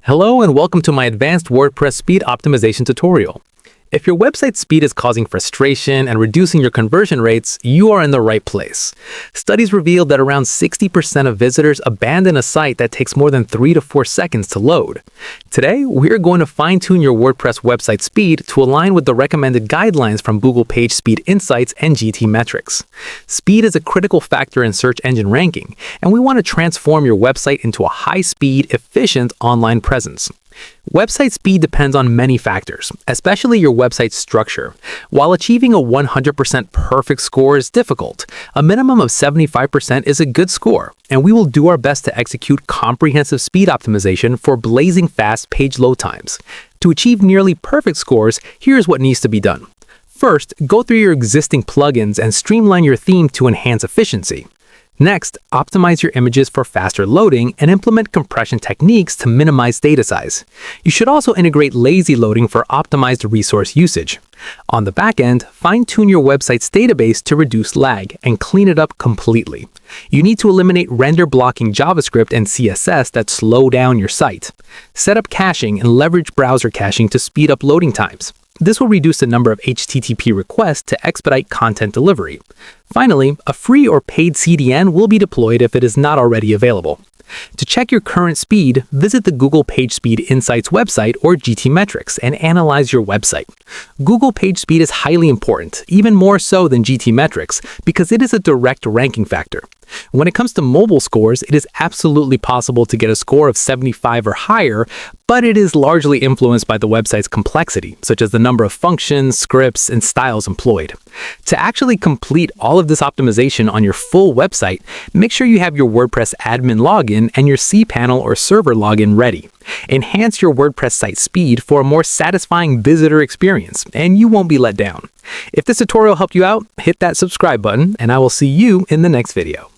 Hello and welcome to my advanced WordPress speed optimization tutorial. If your website speed is causing frustration and reducing your conversion rates, you are in the right place. Studies reveal that around 60% of visitors abandon a site that takes more than 3 to 4 seconds to load. Today, we're going to fine-tune your WordPress website speed to align with the recommended guidelines from Google Page Speed Insights and GTmetrix. Speed is a critical factor in search engine ranking, and we want to transform your website into a high-speed, efficient online presence. Website speed depends on many factors, especially your website's structure. While achieving a 100% perfect score is difficult, a minimum of 75% is a good score, and we will do our best to execute comprehensive speed optimization for blazing fast page load times. To achieve nearly perfect scores, here's what needs to be done. First, go through your existing plugins and streamline your theme to enhance efficiency. Next, optimize your images for faster loading and implement compression techniques to minimize data size. You should also integrate lazy loading for optimized resource usage. On the back end, fine-tune your website's database to reduce lag and clean it up completely. You need to eliminate render-blocking JavaScript and CSS that slow down your site. Set up caching and leverage browser caching to speed up loading times. This will reduce the number of HTTP requests to expedite content delivery. Finally, a free or paid CDN will be deployed if it is not already available. To check your current speed, visit the Google Page Speed Insights website or GTmetrix and analyze your website. Google Page Speed is highly important, even more so than GTmetrix, because it is a direct ranking factor. When it comes to mobile scores, it is absolutely possible to get a score of 75 or higher, but it is largely influenced by the website's complexity, such as the number of functions, scripts, and styles employed. To actually complete all of this optimization on your full website, make sure you have your WordPress admin login and your cPanel or server login ready. Enhance your WordPress site speed for a more satisfying visitor experience, and you won't be let down. If this tutorial helped you out, hit that subscribe button, and I will see you in the next video.